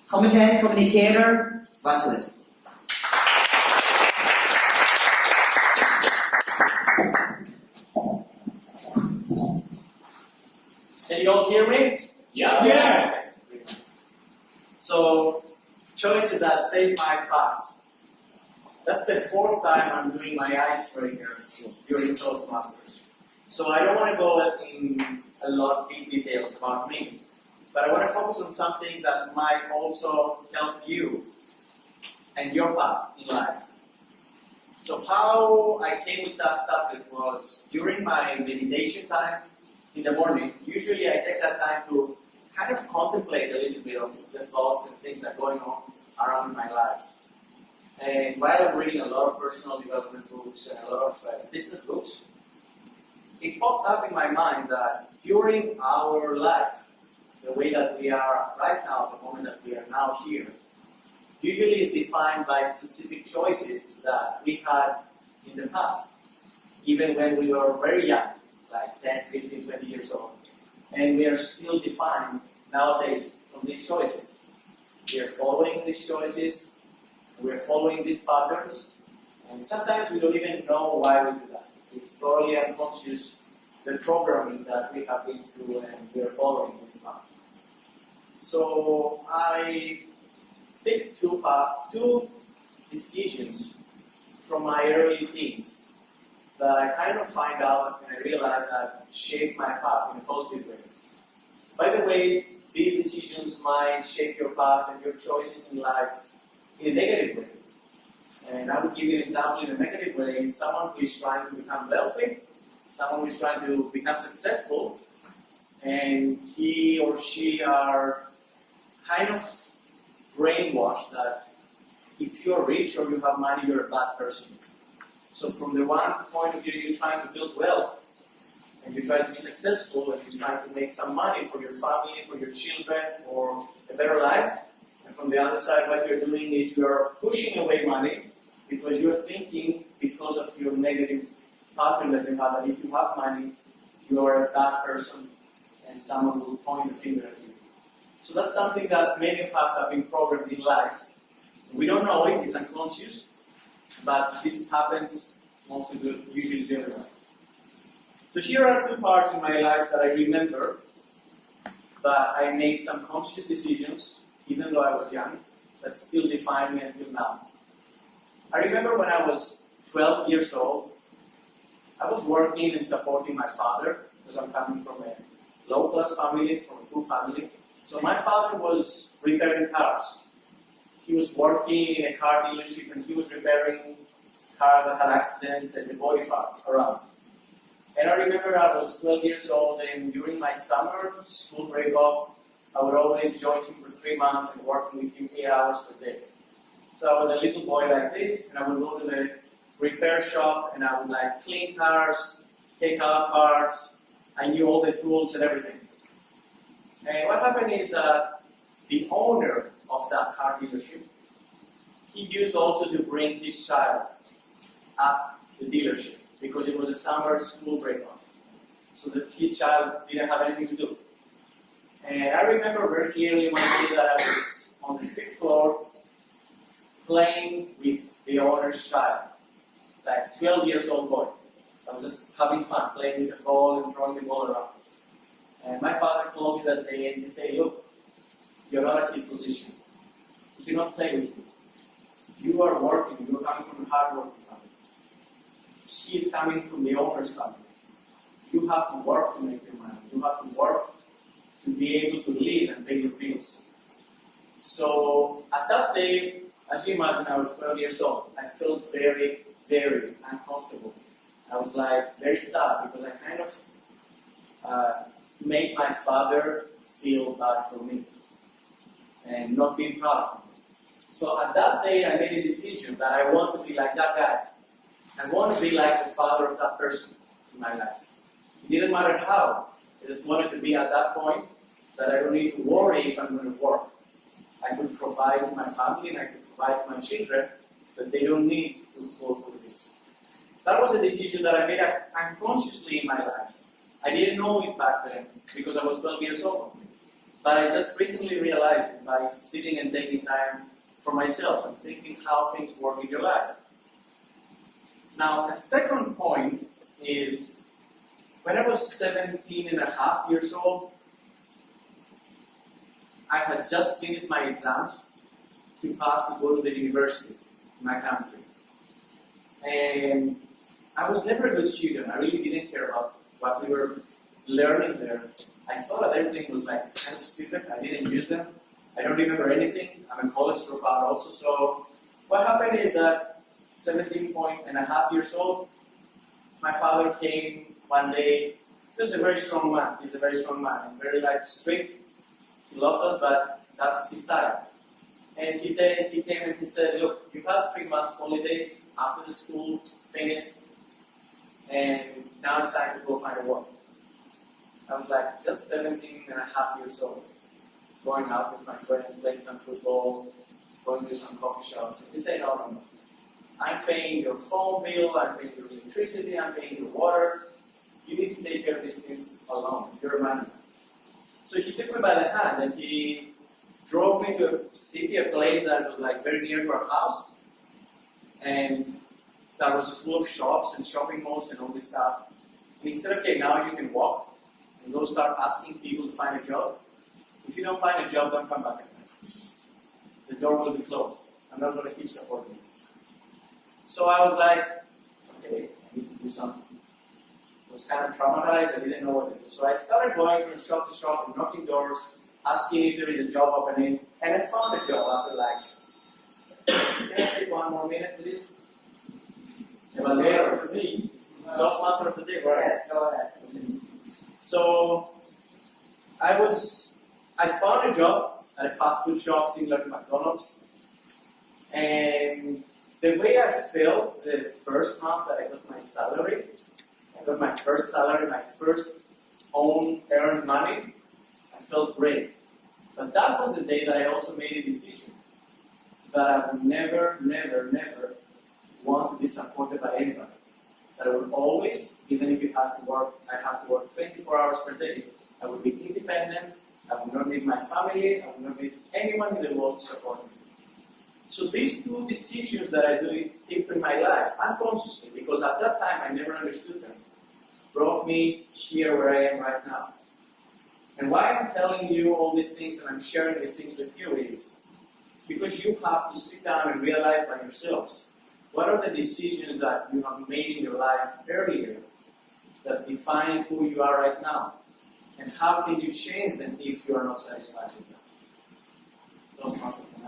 Competent communicator, Vasilis. Can you all hear me? Yeah. Yes. So, choices that save my path. That's the fourth time I'm doing my icebreaker during Toastmasters. So I don't want to go in a lot of deep details about me, but I want to focus on some things that might also help you and your path in life. So how I came with that subject was during my meditation time in the morning. Usually I take that time to kind of contemplate a little bit of the thoughts and things that are going on around my life. And while I'm reading a lot of personal development books and a lot of business books, it popped up in my mind that during our life, the way that we are right now, the moment that we are now here, usually is defined by specific choices that we had in the past, even when we were very young, like 10, 15, 20 years old. And we are still defined nowadays from these choices. We are following these choices, we are following these patterns, and sometimes we don't even know why we do that. It's totally unconscious, the programming that we have been through, and we are following this path. So I picked two decisions from my early teens that I kind of find out and I realize that shaped my path in a positive way. By the way, these decisions might shape your path and your choices in life in a negative way. And I will give you an example in a negative way. Someone who is trying to become wealthy, someone who is trying to become successful, and he or she are kind of brainwashed that if you're rich or you have money, you're a bad person. So from the one point of view, you're trying to build wealth, and you try to be successful, and you're trying to make some money for your family, for your children, for a better life. And from the other side, what you're doing is you're pushing away money because you're thinking, because of your negative pattern that you have, that if you have money, you are a bad person, and someone will point the finger at you. So that's something that many of us have been programmed in life. We don't know it, it's unconscious, but this happens usually to everyone. So here are two parts in my life that I remember that I made some conscious decisions, even though I was young, that still define me until now. I remember when I was 12 years old, I was working and supporting my father, because I'm coming from a low-class family, from a poor family. So my father was repairing cars. He was working in a car dealership and he was repairing cars that had accidents and the body parts around. And I remember I was 12 years old, and during my summer school break off, I would always join him for 3 months and working with him 8 hours per day. So I was a little boy like this, and I would go to the repair shop and I would like clean cars, take out parts. I knew all the tools and everything. And what happened is that the owner of that car dealership, he used also to bring his child at the dealership because it was a summer school break off. So his child didn't have anything to do. And I remember very clearly one day that I was on the 5th floor playing with the owner's child, like 12 years old boy. I was just having fun, playing with the ball and throwing the ball around. And my father called me that day and he said, look, you're not at his position. He cannot play with you. You are working, you're coming from a hard-working family. He is coming from the owner's family. You have to work to make your money. You have to work to be able to live and pay your bills. So at that day, as you imagine, I was 12 years old. I felt very, very uncomfortable. I was like very sad because I kind of made my father feel bad for me and not being proud of me. So at that day, I made a decision that I want to be like that guy. I want to be like the father of that person in my life. It didn't matter how. I just wanted to be at that point that I don't need to worry if I'm going to work. I could provide to my family and I could provide to my children, but they don't need to go through this. That was a decision that I made unconsciously in my life. I didn't know it back then because I was 12 years old. But I just recently realized it by sitting and taking time for myself and thinking how things work in your life. Now, a second point is, when I was 17 and a half years old, I had just finished my exams to pass to go to the university in my country. And I was never a good student. I really didn't care about what we were learning there. I thought that everything was like kind of stupid. I didn't use them. I don't remember anything. I'm a college dropout also. So what happened is that 17 and a half years old, my father came one day. He was a very strong man. He's a very strong man and very strict. He loves us, but that's his style. And he came and he said, look, you had 3 months holidays after the school finished, and now it's time to go find a work. I was like just 17 and a half years old, going out with my friends, playing some football, going to some coffee shops. And he said, no. I'm paying your phone bill, I'm paying your electricity, I'm paying your water. You need to take care of these things alone. You're a man. So he took me by the hand and he drove me to a city, a place that was very near to our house. And that was full of shops and shopping malls and all this stuff. And he said, okay, now you can walk and go start asking people to find a job. If you don't find a job, don't come back at night. The door will be closed. I'm not going to keep supporting you. So I was like, okay, I need to do something. I was kind of traumatized. I didn't know what to do. So I started going from shop to shop and knocking doors, asking if there is a job opening. And I found a job after can I take 1 more minute, please? For me. Toastmaster of the day, right? Yes, go ahead. So I found a job at a fast food shop similar to McDonald's. And the way I felt the first month that I got my salary, I got my first salary, my first own earned money, I felt great. But that was the day that I also made a decision that I would never, never, never want to be supported by anybody. That I would always, even if I have to work 24 hours per day, I would be independent, I would not need my family, I would not need anyone in the world to support me. So these two decisions that I do in my life, unconsciously, because at that time I never understood them, brought me here where I am right now. And why I'm telling you all these things and I'm sharing these things with you is because you have to sit down and realize by yourselves what are the decisions that you have made in your life earlier that define who you are right now, and how can you change them if you are not satisfied with them. Those must have been